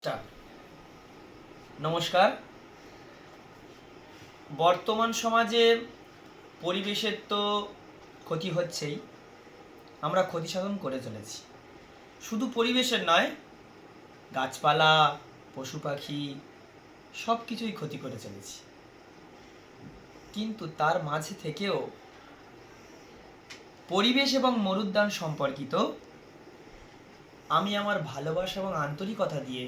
Start. নমস্কার। বর্তমান সমাজে পরিবেশের তো ক্ষতি হচ্ছেই, আমরা ক্ষতি সাধন করে চলেছি। শুধু পরিবেশের নয়, গাছপালা, পশু পাখি সব কিছুই ক্ষতি করে চলেছি। কিন্তু তার মাঝে থেকেও পরিবেশ এবং মরুদ্যান সম্পর্কিত আমি আমার ভালোবাসা এবং আন্তরিকতা দিয়ে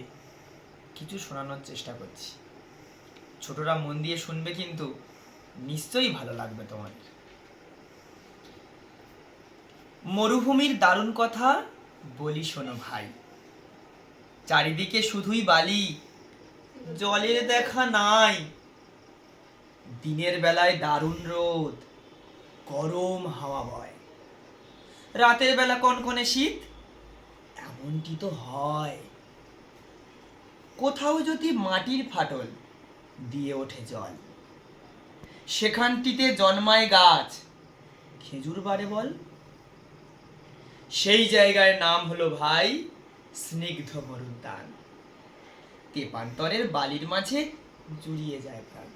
কিছু শোনানোর চেষ্টা করছি। ছোটরা মন দিয়ে শুনবে, কিন্তু নিশ্চয়ই ভালো লাগবে তোমাদের। মরুভূমির দারুণ কথা বলি শোনো ভাই। চারিদিকে শুধুই বালি, জলের দেখা নাই। দিনের বেলায় দারুণ রোদ, গরম হাওয়া বয়। রাতের বেলা কনকনে শীত, এমনটি তো হয়। কোথাও যদি মাটির ফাটল দিয়ে ওঠে জল, সেখানটিতে জন্মায় গাছ, খেজুর বাড়ে বল। সেই জায়গার নাম হলো ভাই স্নিগ্ধ মরুদ্যান। তেপান্তরের বালির মাঝে জুড়িয়ে যায় প্রাণ।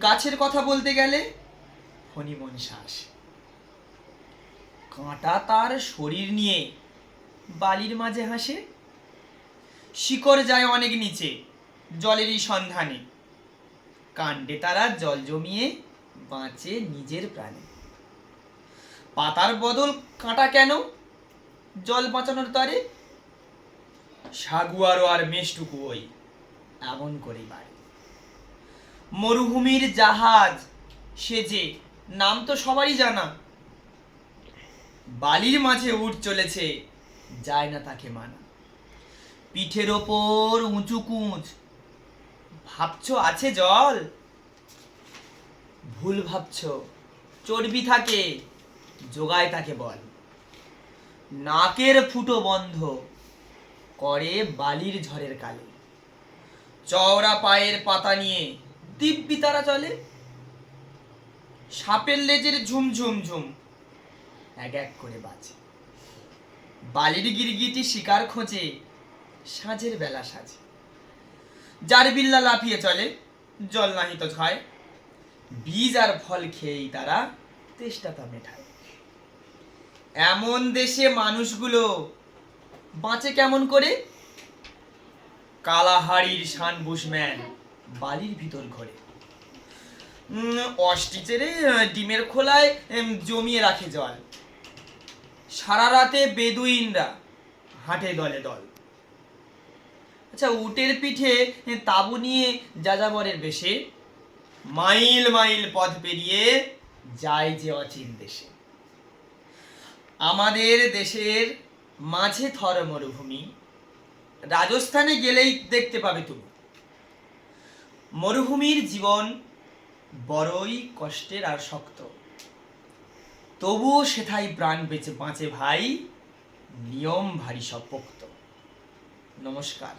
গাছের কথা বলতে গেলে হনিমন শ্বাস। কাঁটা তার শরীর নিয়ে বালির মাঝে হাসে। শিকড় যায় অনেক নিচে জলেরই সন্ধানে। কাণ্ডে তারা জল জমিয়ে বাঁচে নিজের প্রাণে। পাতার বদল কাঁটা কেন জল বাঁচানোর তরে? সাগুয়ারো আর মেষটুকু ওই এমন করেই বাড়ে। মরুভূমির জাহাজ সে যে নাম তো সবারই জানা। বালির মাঝে উঠ চলেছে, যায় না তাকে মানা। পিঠের ওপর উঁচু কুঁচ, ভাবছো আছে জল? ভুল ভাবছো, চর্বি থাকে, যোগায় তাকে বল। নাকের ফুটো বন্ধ করে বালির ঝড়ের কালে। চওড়া পায়ের পাতা নিয়ে দিব্যি তারা চলে। সাপের লেজের ঝুমঝুম ঝুম এক এক করে বাজে। বালির গিরগিটি শিকার খোঁজে সাঁঝের বেলা সাজে। যার বিল্লা লাফিয়ে চলে, জল নাহি তো খায়। বীজ আর ফল খেয়েই তারা তেষ্টাটা মেটায়। এমন দেশে মানুষগুলো বাঁচে কেমন করে? কালাহাড়ির শান বুশম্যান বালির ভিতর ঘরে। অস্ট্রিচেরে ডিমের খোলায় জমিয়ে রাখে জল। সারা রাতে বেদুইনরা হাঁটে দলে দল। আচ্ছা, উটের পিঠে তাবু নিয়ে যাযাবরের বেশে মাইল মাইল পথ পেরিয়ে যায় যে অচিন দেশে। আমাদের দেশের মাঝে থর মরুভূমি, রাজস্থানে গেলেই দেখতে পাবে তুমি। মরুভূমির জীবন বড়ই কষ্টের আর শক্ত, তবুও সেথাই প্রাণ বেঁচে বাঁচে ভাই, নিয়ম ভারী সব পোক্ত। নমস্কার।